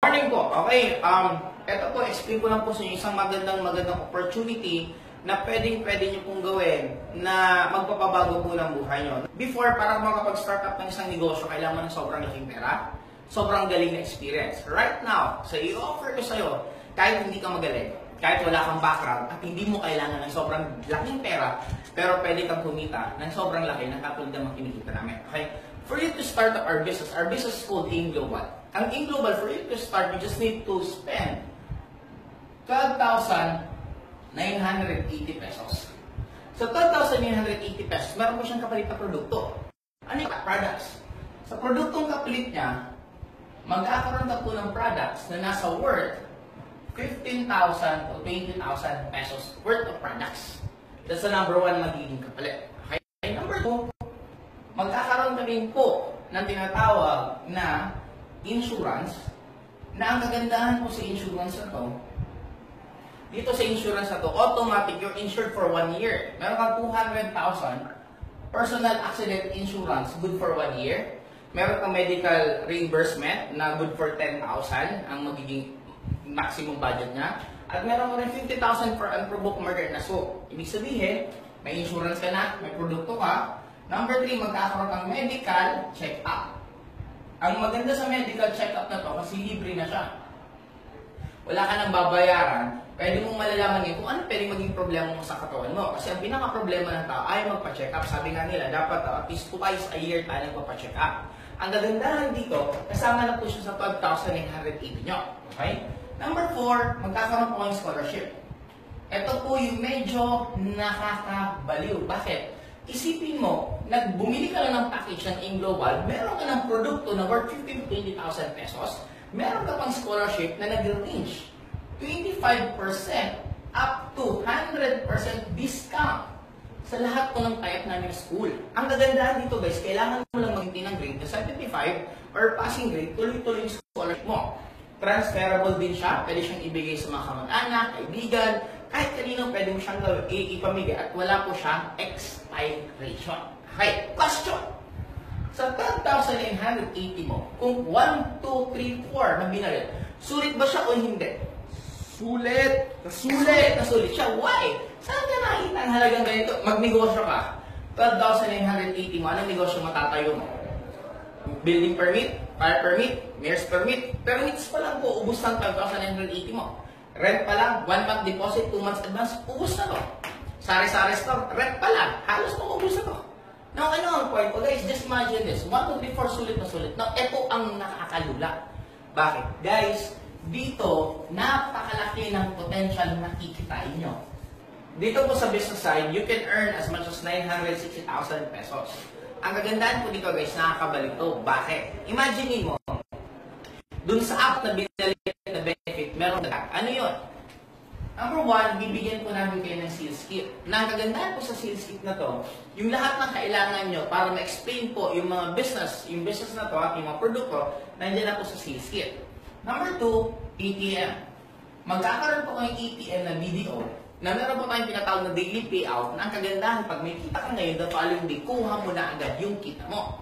Morning po. Okay, ito po, explain ko lang po sa inyo isang magandang opportunity na pwede nyo pong gawin na magpapabago po ng buhay nyo. Before, para makapag-start up ng isang negosyo, kailangan mo ng sobrang laking pera, sobrang galing na experience. Right now, sa i-offer ko sa'yo, kahit hindi ka magaling, kahit wala kang background, at hindi mo kailangan ng sobrang laking pera, pero pwede kang kumita ng sobrang laki na katulad ng kinikita namin. Okay? For you to start up our business is called AIM Global. Ang AIM Global, for you to start, you just need to spend 12,980 pesos. So 12,980 pesos, meron po siyang kapalit na produkto. Ano yung products? Sa produktong kapalit niya, magkakaroon ka po ng products na nasa worth 15,000 to 20,000 pesos worth of products. That's the number one magiging kapalit. Okay? Number two, magkakaroon ka rin po ng tinatawag na insurance, na ang kagandahan po sa insurance na to, dito sa insurance na to, automatic, you're insured for 1 year. Meron kang 200,000 personal accident insurance, good for 1 year. Meron kang medical reimbursement na good for 10,000, ang magiging maximum budget niya. At meron ka rin 50,000 for unprovoked murder na so. Ibig sabihin, may insurance ka na, may produkto ka. Number 3, magkakaroon kang medical check-up. Ang maganda sa medical check-up na to, kasi libre na siya. Wala ka nang babayaran, pwede mong malalaman ngayon kung ano pwede maging problema mo sa katawan mo. Kasi ang pinaka-problema ng tao ay magpa-check-up. Sabi nga nila, dapat at least twice a year tayo nagpa-check-up. Ang gagandahan dito, kasama na po siya sa 12,980 nyo. Okay? Number 4, magkakaroon po ng scholarship. Ito po yung medyo nakakabaliw. Bakit? Isipin mo, bumili ka lang ng package ng AIM Global, meron ka ng produkto na worth 15,000 to 20,000 pesos, meron ka pang scholarship na nag-range 25% up to 100% discount sa lahat po ng type namin school. Ang kagandahan dito guys, kailangan mo lang mag-maintain ng grade na 75 or passing grade, tuloy-tuloy yung scholarship mo. Transferable din siya, pwede siyang ibigay sa mga kamag-anak, kaibigan, kahit kanino pwede mo siyang ipamigay at wala po siyang expiration. Okay, question! Sa 12,980 mo, kung 1, 2, 3, 4 na binaril, sulit ba siya o hindi? Sulit! Sulit siya. Why? Saan ka nakita ang halagang ganito? Magnegosyo ka. 12,980 mo, anong negosyo matatayo mo? Building permit, fire permit, mayor's permit. Permits pa lang po, ubus ng 12,980 mo. Rent pa lang, 1 month deposit, 2 months advance, ubus na to. Sari-sari store, rent pa lang, halos ubus na to. Now, ano ang point ko guys? Just imagine this. 1, 2, 3, 4, sulit na sulit. Now, ito ang nakakalula. Bakit? Guys, dito, napakalaki ng potential na kikitain nyo. Dito po sa business side, you can earn as much as 960,000 pesos. Ang kagandahan po dito guys, nakakabalik to. Bakit? Imagine mo, dun sa app na binalik na benefit, meron na. Ano yun? Number 1, bibigyan po namin kayo ng sales kit. Na ang kagandahan po sa sales kit na to, yung lahat ng kailangan nyo para ma-explain po yung mga business, yung business na to at yung mga produkto, nandiyan na po sa sales kit. Number 2, ATM. Magkakaroon po kayong ATM na BDO na meron po tayong pinatawag na daily payout na ang kagandahan pag may kita ka ngayon, the following day, kuha mo na agad yung kita mo.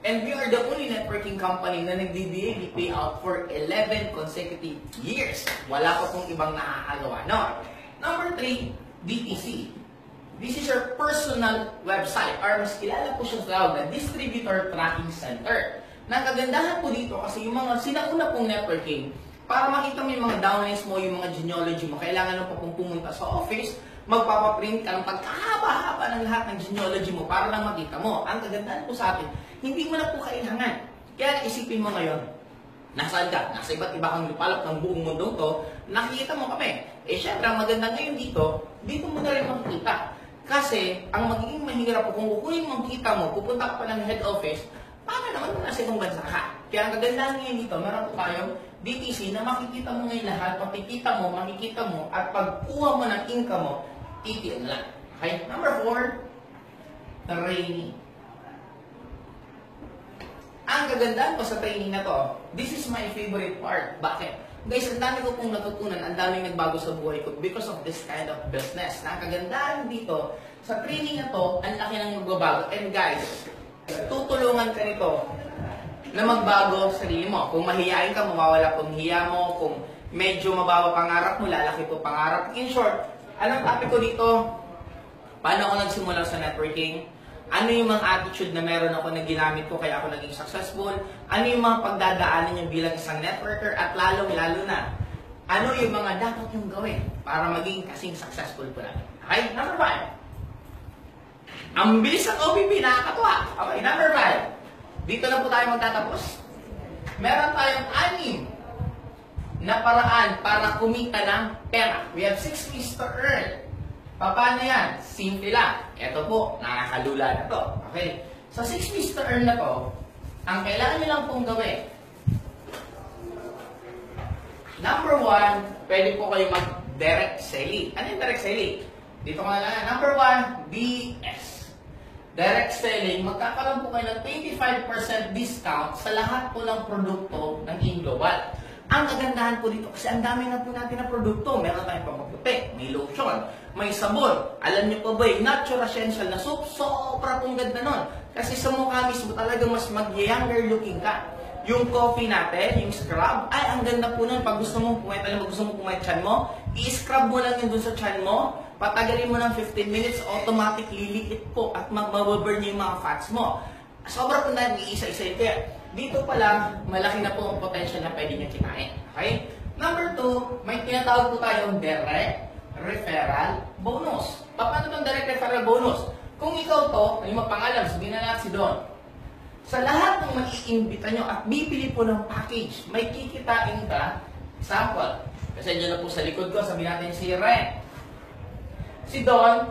And we are the only networking company na nagdi-daily payout for 11 consecutive years. Wala pa pong ibang nakakagawa, no? Number 3, DTC. This is your personal website or mas kilala po siya sa tawag na Distributor Tracking Center. Na kagandahan po dito kasi yung mga sinauna pong networking, para makita mo yung mga downlines mo, yung mga genealogy mo, kailangan mo pa pong pumunta sa office, magpapaprint ka ng pagkahaba-haba ng lahat ng genealogy mo para lang makita mo. Ang kagandahan po sa atin, hindi mo na po kailangan. Kaya isipin mo ngayon, nasaan ka? Nasa iba't iba kang lupalop ng buong mundo to, nakikita mo kami. Eh syempre, ang maganda ngayon dito mo na rin makikita. Kasi, ang magiging mahirap po kung kukunin mo ang kita mo, pupunta ka pa ng head office, paano naman kung nasa ibang bansa ka? Kaya ang kagandahan ngayon dito, meron po tayong DTC na makikita mo ngayon lahat, makikita mo, at pagkuha mo ng income mo, TTN lang. Okay? Number 4, training. Ang kagandahan ko sa training na to, this is my favorite part. Bakit? Guys, ang dami ko pong natutunan, ang daming nagbago sa buhay ko because of this kind of business. Na ang kagandahan dito, sa training na to, ang laki ng magbabago. And guys, tutulungan ka nito na magbago sa sarili mo. Kung mahihain ka, mawawala pong hiya mo. Kung medyo mababa pangarap mo, lalaki po pangarap. In short, anong topic ko dito? Paano ako nagsimula sa networking? Ano yung mga attitude na meron ako na ginamit ko kaya ako naging successful? Ano yung mga pagdadaanan nyo bilang isang networker? At lalo na, ano yung mga dapat yung gawin para maging kasing successful po natin? Okay, number 5. Ang bilis ng OPP, nakakatuwa. Okay, number 5. Dito na po tayo magtatapos. Meron tayong 6 na paraan para kumita ng pera. We have 6 ways to earn. Paano yan? Simple lang. Ito po, nakakalula na to. Okay? Sa 6 ways to earn na to, ang kailangan nyo lang pong gawin. Number 1, pwede po kayo mag-direct selling. Ano yung direct selling? Dito ko na lang. Number 1, DS. Direct selling, magkakaroon po kayo ng 25% discount sa lahat po ng produkto ng InGlobal. Ang kagandahan po dito, kasi ang dami na po natin na produkto. Meron tayong pampaputi, may lotion, may sabon. Alam niyo po ba, yung natural essential na soap, sobra pong ganda nun. Kasi sa mukha mismo talaga mas mag-younger looking ka. Yung coffee natin, yung scrub, ay ang ganda po nun. Pag gusto mo pumayat, alam mo, gusto mo pumayat chan mo, i-scrub mo lang yun dun sa chan mo, patagalin mo ng 15 minutes, automatic lilikit po at magbaburn niyo yung mga fats mo. Sobra po na iisa-isa yun. Kaya dito pa lang, malaki na po ang potential na pwede nyo kinain. Okay? Number 2, may tinatawag po tayong direct referral bonus. Paano itong direct referral bonus? Kung ikaw to, may mapangalan, sabihin na natin si Don. Sa lahat ng mag-iimbita nyo at bibili po ng package, may kikitain ka, example, kasi dyan na po sa likod ko, sabihin natin si Ren. Si Don,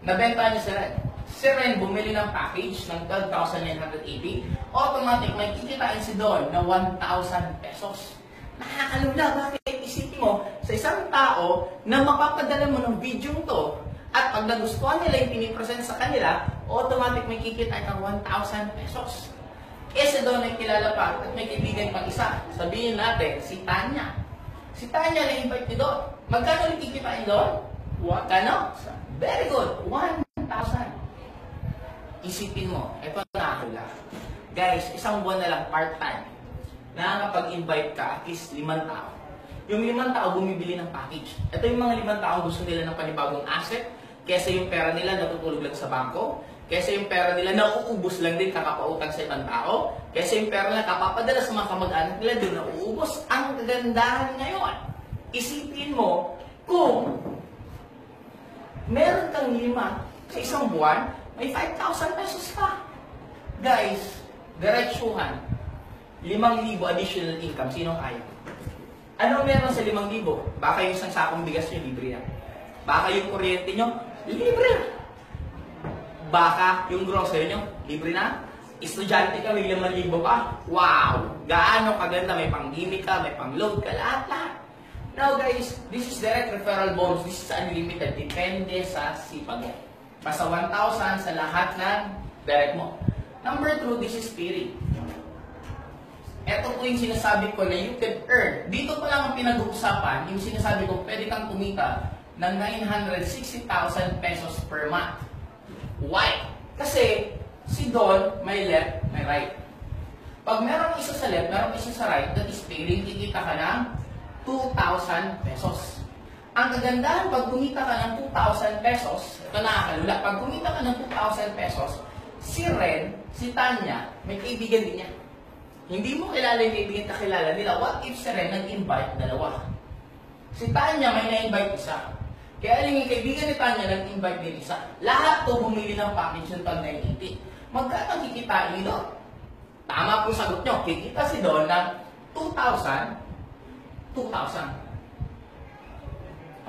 nabenta niya si Ren. Si Ren bumili ng package ng 12,980. Automatic, may kikitain si Don na 1,000 pesos. Nakakalula, bakit? Isipin mo, sa isang tao na mapapadala mo ng video to, at pag nagustuhan nila yung pinipresent sa kanila, automatic may kikitain ng 1,000 pesos. Eh si Don ay kilala pa at may kaibigan pang isa. Sabihin natin, si Tanya. Si Tanya na-invite ni Don. Magkano yung kikitain Don? What? Ano? Very good. 1,000. Isipin mo, ito nakakula. Guys, isang buwan na lang part-time. Nakakapag-invite ka at least 5 tao. Yung 5 tao bumibili ng package. Ito yung mga 5 tao gusto nila ng panibagong asset, kesa yung pera nila natutulog lang sa bangko, kesa yung pera nila nauubos lang din kakapautang sa ibang tao, kesa yung pera nila kapapadala sa mga kamag-anak nila doon nauubos. Ang kagandahan ngayon, isipin mo kung meron kang 5 sa isang buwan, may 5,000 pesos ka. Guys, diretsuhan. 5,000 additional income. Sino kaya? Ano meron sa 5,000? Baka yung isang sakong bigas nyo, libre yan. Baka yung kuryente nyo, libre. Baka yung grocery nyo, libre na. Estudyante ka, may 5,000 ka. Wow! Gaano kaganda. May pang-gimmick ka, may pang-load ka, lahat. Now guys, this is direct referral bonus. This is unlimited. Depende sa sipag mo. Basta 1,000 sa lahat ng direct mo. Number 2, this is pairing. Ito po yung sinasabi ko na you can earn. Dito pa lang ang pinag-uusapan, yung sinasabi ko, pwede kang kumita ng 960,000 pesos per month. Why? Kasi si Don, may left, may right. Pag merong isa sa left, merong isa sa right, that is pairing, kikita ka ng 2,000 pesos. Ang kagandahan, pag kumita ka ng 2,000 pesos, ito nakakalula, pag kumita ka ng 2,000 pesos, si Ren, si Tanya, may kaibigan din niya. Hindi mo kilala yung kaibigan kakilala nila. What if si Ren nag-invite 2? Si Tanya may na-invite isa. Kaya alam yung kaibigan ni Tanya nag-invite din isa. Lahat to bumili ng package ng tag 980. Magkano kikitain nyo? Tama po sagot nyo. Kikita si Don ng 2,000.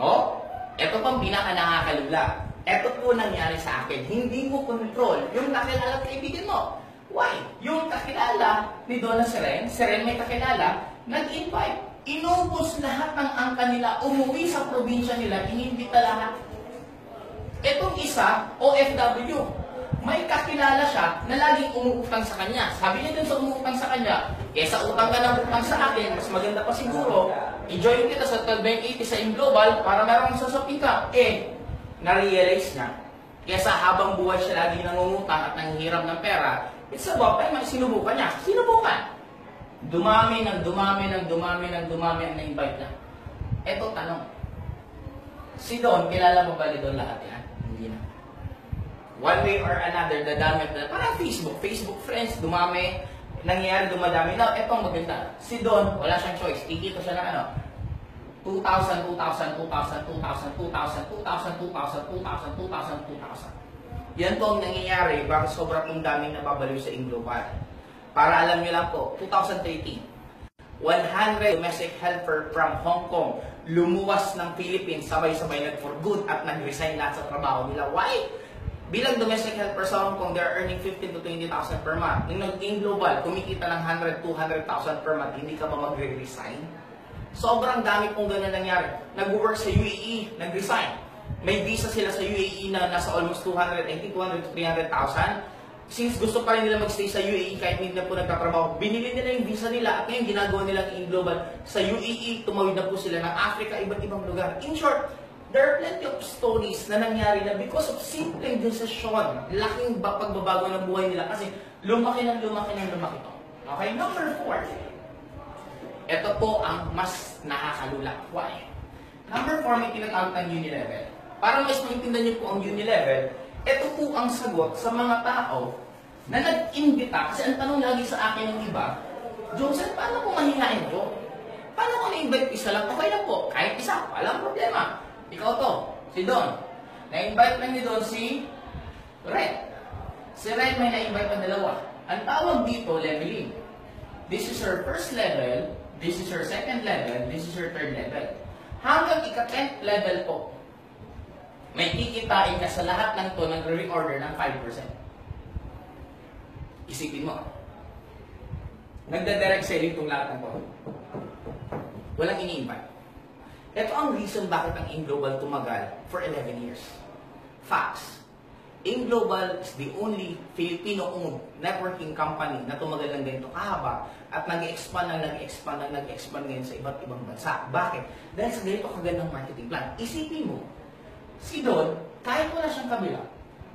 Oh, ito pang pinaka nakakalula. Ito po nangyari sa akin. Hindi mo control yung kakilala at kaibigan mo. Why? Yung kakilala ni Donna si Ren may kakilala, nag-invite. Inubos lahat ng angka nila, umuwi sa probinsya nila, inimbita lahat. Itong isa, OFW, may kakilala siya na laging umuutang sa kanya. Sabi niya dun sa umuutang sa kanya, kesa utang ka ng utang sa akin, mas maganda pa siguro, i-join kita sa 12,980 sa InGlobal para meron sasapin ka. Na-realize niya, kesa habang buhay siya lagi nangungutang at nanghihiram ng pera, It's about time, sinubukan niya. Sinubukan. Dumami ang na-invite niya. Eto tanong. Si Don, kilala mo ba ni Don lahat yan? Hindi na. One way or another, dadami na. Parang Facebook friends, dumami. Nangyayari, dumadami. Now, etong maganda. Si Don, wala siyang choice. Kikita siya ng ano? 2,000. Yan po ang nangyayari bakit sobrang pong daming nababaliw sa Inglobal. Para alam nyo lang po, 2013, 100 domestic helper from Hong Kong lumuwas ng Philippines, sabay-sabay nag-for good at nag-resign lahat sa trabaho nila. Why? Bilang domestic helper sa Hong Kong, they're earning 15 to 20,000 per month. Yung nag-Inglobal, kumikita ng 100, 200,000 per month, hindi ka ba magre-resign? Sobrang dami pong ganun nangyari. Nag-work sa UAE, nag-resign. May visa sila sa UAE na nasa almost 200, I think 200 to 300,000. Since gusto pa rin nila magstay sa UAE kahit hindi na po nagtatrabaho, binili nila yung visa nila at ngayon ginagawa nila ng Inglobal sa UAE, tumawid na po sila ng Africa, iba't ibang lugar. In short, there are plenty of stories na nangyari na because of simple decision, laking pagbabago ng buhay nila kasi lumaki to. Okay, number 4. Ito po ang mas nakakalula. Why? Number 4, may tinatawag ng Unilevel. Para mas maintindihan niyo po ang Unilevel, ito po ang sagot sa mga tao na nag-imbita. Kasi ang tanong lagi sa akin ng iba, Joseph, paano ko mahihain ito? Paano ko na-invite isa lang? Okay lang po, kahit isa, walang problema. Ikaw to, si Don. Na-invite lang ni Don si Red. Si Red may na-invite na dalawa. Ang tawag dito, leveling. This is your first level, this is your second level, this is your third level. Hanggang ika-10th level po, may kikitain ka sa lahat ng to ng re-order ng 5%. Isipin mo. Nagda-direct selling itong lahat ng to. Walang ini-invite. Ito ang reason bakit ang Inglobal tumagal for 11 years. Facts. Inglobal is the only Filipino-owned networking company na tumagal ng ganito kahaba at nag-expand ngayon sa iba't ibang bansa. Bakit? Dahil sa ganito kagandang marketing plan. Isipin mo, si Don, kahit wala siyang kabila,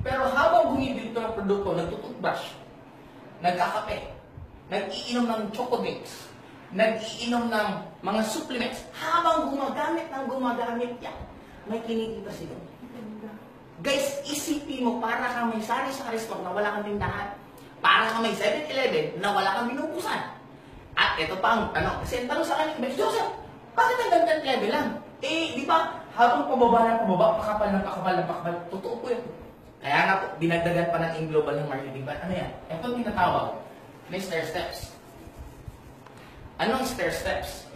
pero habang bumibili ito ng produkto, nagtututbrush, nagkakape, nag-iinom ng chocolates, nag-iinom ng mga supplements, habang gumagamit yan, may kinikita si Don. Guys, isipin mo, para kang may sari-sari store na wala kang tindahan, para kang may 7-Eleven na wala kang binubusan. At ito pa ang tanong, kasi ang tanong sa kanya, Joseph, bakit ang gandang level lang? Eh, di ba, habang pababa, pakapal, totoo po yun. Kaya nga po, dinagdagan pa ng Inglobal ng marketing plan. Ano yan? Ito ang tinatawag. May stair steps. Anong stair steps?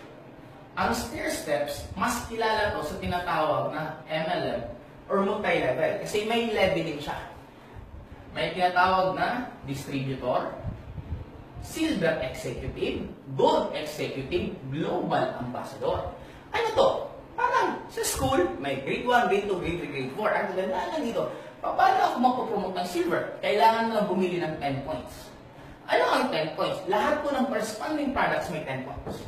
Ang stair steps, mas kilala to sa tinatawag na MLM or multi-level. Kasi may leveling siya. May tinatawag na distributor, silver executive, gold executive, global ambassador. Ano to? Parang sa school, may grade 1, grade 2, grade 3, grade 4. Ang ganda lang dito. Paano ako mapopromote ng silver? Kailangan lang bumili ng 10 points. Ano ang 10 points? Lahat po ng corresponding products may 10 points.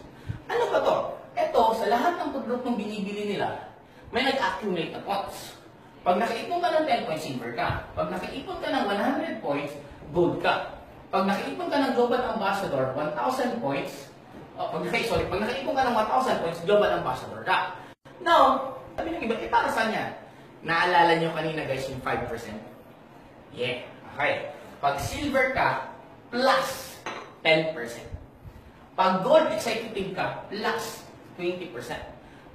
Ano ba to? Ito, sa lahat ng produktong binibili nila, may nag-accumulate na points. Pag nakaipon ka ng 10 points, silver ka. Pag nakaipon ka ng 100 points, gold ka. Pag nakaipon ka ng global ambassador, 1,000 points, pag nakaipon ka ng 1,000 points, global ambassador ka. Now, sabi ng iba, para saan yan? Naalala nyo kanina guys yung 5%? Yeah, okay. Pag silver ka, plus 10%. Pag gold executive ka, plus 20%.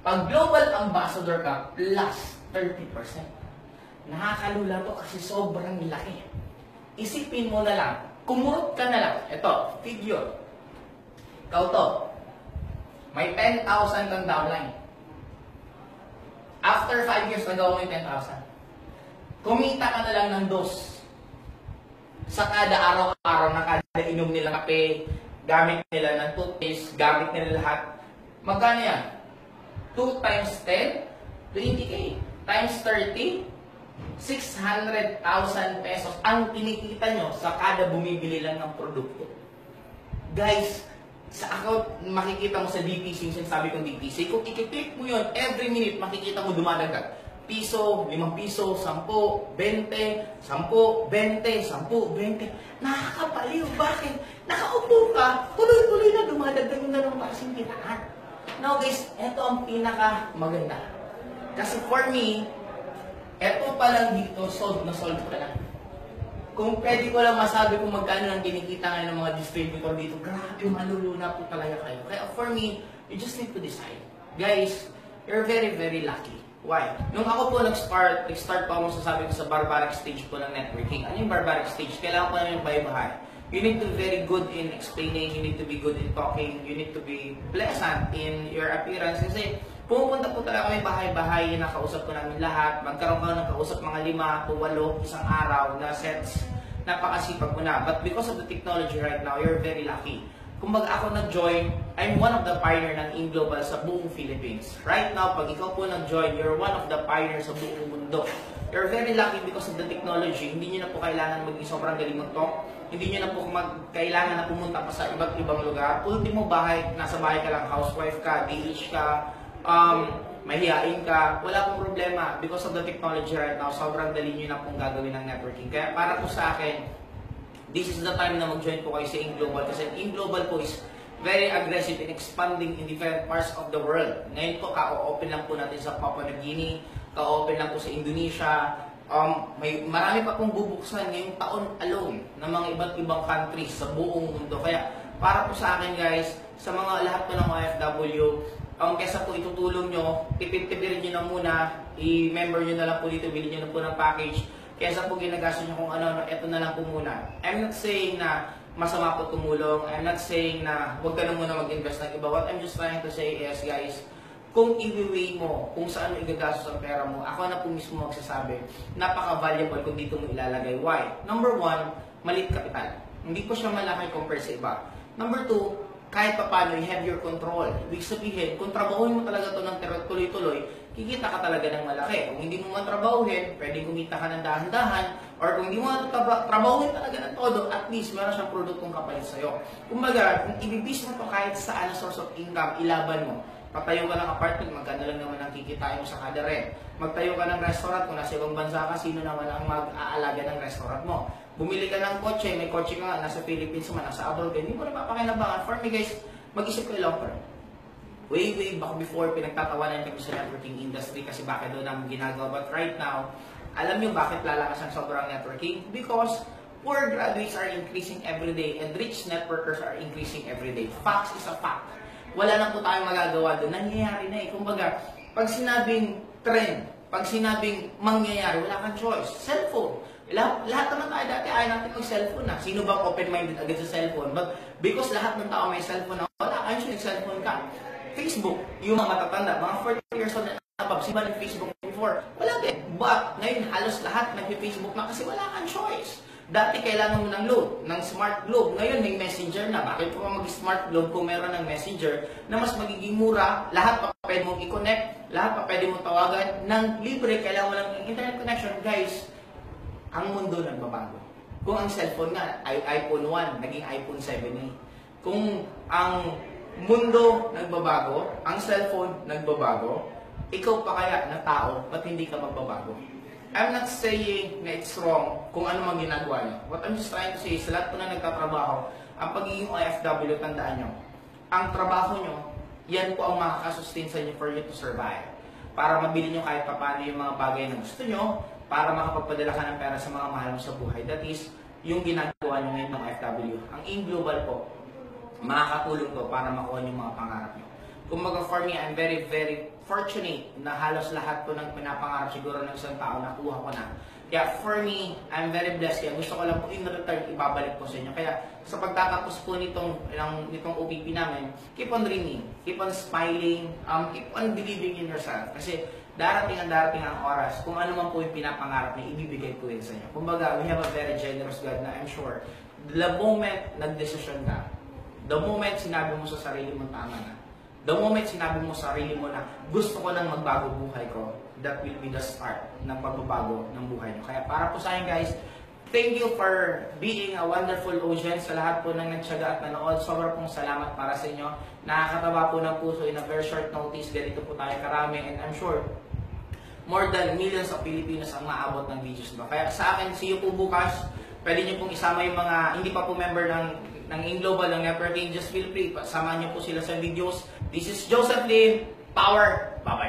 Pag global ambassador ka, plus 30%. Nakakalula to kasi sobrang laki. Isipin mo na lang, kumurot ka na lang. Ito, figure. Ikaw to, may 10,000 kang downline. After 5 years, nagawa mo yung 10,000. Kumita ka na lang ng dos. Sa kada araw-araw na kada inom nila kape, gamit nila ng toothpaste, gamit nila lahat. Magkano yan? 2 times 10, 20K. Times 30, 600,000 pesos ang kinikita nyo sa kada bumibili lang ng produkto. Guys, sa account, makikita mo sa DPC, yung sinasabi kong DPC, kung i-click mo yun, every minute, makikita mo dumadagdag. piso, 5 piso, 10, 20, 10, 20, 10, 20. Nakakapaliw. Bakit? Nakaupo ka, tuloy-tuloy na dumadagdag na ng kasing kitaan. Now guys, ito ang pinaka maganda. Kasi for me, ito pa lang dito, solve na solve ka na. Kung pwede ko lang masabi kung magkano lang kinikita ngayon ng mga distributor dito, grabe, maluluna po talaga kayo. Kaya for me, you just need to decide. Guys, you're very, very lucky. Why? Nung ako po nag-start po ako sasabi ko sa barbaric stage po ng networking. Ano yung barbaric stage? Kailangan po namin bahay-bahay. You need to be very good in explaining, you need to be good in talking, you need to be pleasant in your appearance. Kasi pumupunta po talaga kami bahay-bahay, nakausap ko namin lahat. Magkaroon ka ng kausap mga 5 o 8 isang araw na sets. Napakasipag ko na. But because of the technology right now, you're very lucky. Kung ako nag-join, I'm one of the pioneer ng InGlobal sa buong Philippines. Right now, pag ikaw po nag-join, you're one of the pioneers sa buong mundo. You're very lucky because of the technology. Hindi nyo na po kailangan maging sobrang galing mag-talk. Hindi nyo na po kailangan na pumunta pa sa iba't ibang lugar. Ultimo bahay, nasa bahay ka lang, housewife ka, DH ka, mahihain ka, wala pong problema. Because of the technology right now, sobrang dali nyo na pong gagawin ng networking. Kaya para po sa akin, this is the time na mag-join po kayo sa InGlobal kasi InGlobal po is very aggressive in expanding in different parts of the world. Ngayon po, ka-open lang po natin sa Papua New Guinea, ka-open lang po sa Indonesia. Marami pa pong bubuksan ngayong taon alone ng mga iba't ibang countries sa buong mundo. Kaya para po sa akin guys, sa mga lahat po ng OFW, kesa po itutulong nyo, pipipirin nyo na muna, i-member nyo na lang po dito, bilhin nyo na po ng package. Kesa po ginagasto nyo kung ano, eto na lang po muna. I'm not saying na masama po tumulong. I'm not saying na huwag ka na muna mag-invest ng iba. What I'm just trying to say is, guys, kung i-weigh mo kung saan mo igagastos ang pera mo, ako na po mismo magsasabi, napaka-valuable kung dito mo ilalagay. Why? Number 1, maliit kapital. Hindi po siya malaki compare sa iba. Number 2, kahit pa paano, you have your control. Ibig sabihin, kung trabahuin mo talaga ito ng tuloy-tuloy, kikita ka talaga ng malaki. Kung hindi mo man trabahuhin, pwedeng kumita ka ng dahan-dahan, or kung hindi mo trabahuhin talaga ng todo, at least meron siyang produktong kapalit sa'yo. Kumbaga, kung ibibis mo ito kahit saan na source of income, ilaban mo. Patayo ka ng apartment, magkano lang naman ang kikitain mo sa kada rent. Magtayo ka ng restaurant, kung nasa ibang bansa ka, sino naman ang mag-aalaga ng restaurant mo. Bumili ka ng kotse, may kotse ka nga, nasa Philippines man, nasa abroad ka, hindi mo na papakinabangan. For me guys, mag-isip kayo long term. Way back before, pinagtatawanan kami sa networking industry kasi bakit doon namin ginagawa. But right now, alam nyo bakit lalakas ang sobrang networking? Because poor graduates are increasing every day and rich networkers are increasing every day. Facts is a fact. Wala na po tayong magagawa doon. Nangyayari na eh. Kumbaga, pag sinabing trend, pag sinabing mangyayari, wala kang choice. Cellphone. Lahat naman tayo dati ayaw natin mag-cellphone na. Sino bang open-minded agad sa cellphone? But because lahat ng tao may cellphone na, wala kayo siya nag-cellphone ka. Facebook, yung mga matatanda, mga 40 years old na above, sino ba nag-Facebook before? Wala din. But ngayon halos lahat nag-Facebook na kasi wala kang choice. Dati kailangan mo ng load, ng smart globe. Ngayon may messenger na. Bakit po mag-smart globe kung meron ng messenger na mas magiging mura, lahat pa pwede mong i-connect, lahat pa pwede mong tawagan, ng libre, kailangan mo lang ng internet connection. Guys, ang mundo nagbabago. Kung ang cellphone nga ay iPhone 1, naging iPhone 7 eh. Kung ang mundo nagbabago, ang cellphone nagbabago, ikaw pa kaya na tao, ba't hindi ka magbabago? I'm not saying na it's wrong kung ano mang ginagawa nyo. What I'm just trying to say is, sa lahat po na nagtatrabaho, ang pagiging OFW, tandaan nyo, ang trabaho nyo, yan po ang makakasustain sa inyo for you to survive. Para mabili nyo kahit paano yung mga bagay na gusto nyo, para makapagpadala ka ng pera sa mga mahal mo sa buhay. That is, yung ginagawa nyo ngayon ng OFW. Ang InGlobal po, makakatulong to para makuha yung mga pangarap nyo. Kumbaga for me, I'm very, very fortunate na halos lahat po ng pinapangarap siguro ng isang tao nakuha ko na. Kaya for me, I'm very blessed. Kaya gusto ko lang po in return ibabalik po sa inyo. Kaya sa pagtatapos po nitong OPP namin, keep on dreaming, keep on smiling, keep on believing in yourself. Kasi darating ang oras, kung ano man po yung pinapangarap niya, ibibigay ko yun sa inyo. Kumbaga, we have a very generous God na I'm sure, the moment nagdesisyon ka, the moment sinabi mo sa sarili mo tama na, the moment sinabi mo sa sarili mo na gusto ko nang magbago buhay ko, that will be the start ng pagbabago ng buhay nyo. Kaya para po sa akin guys, thank you for being a wonderful audience sa lahat po ng nagtsaga at nanood. Sobrang pong salamat para sa inyo. Nakakatawa po ng puso in a very short notice. Ganito po tayo karami and I'm sure more than millions of Filipinos ang maabot ng videos. Kaya sa akin, see you po bukas. Pwede nyo pong isama yung mga hindi pa po member ng InGlobal, ng networking. Just feel free, samahan nyo po sila sa videos. This is Joseph Lim. Power! Bye-bye!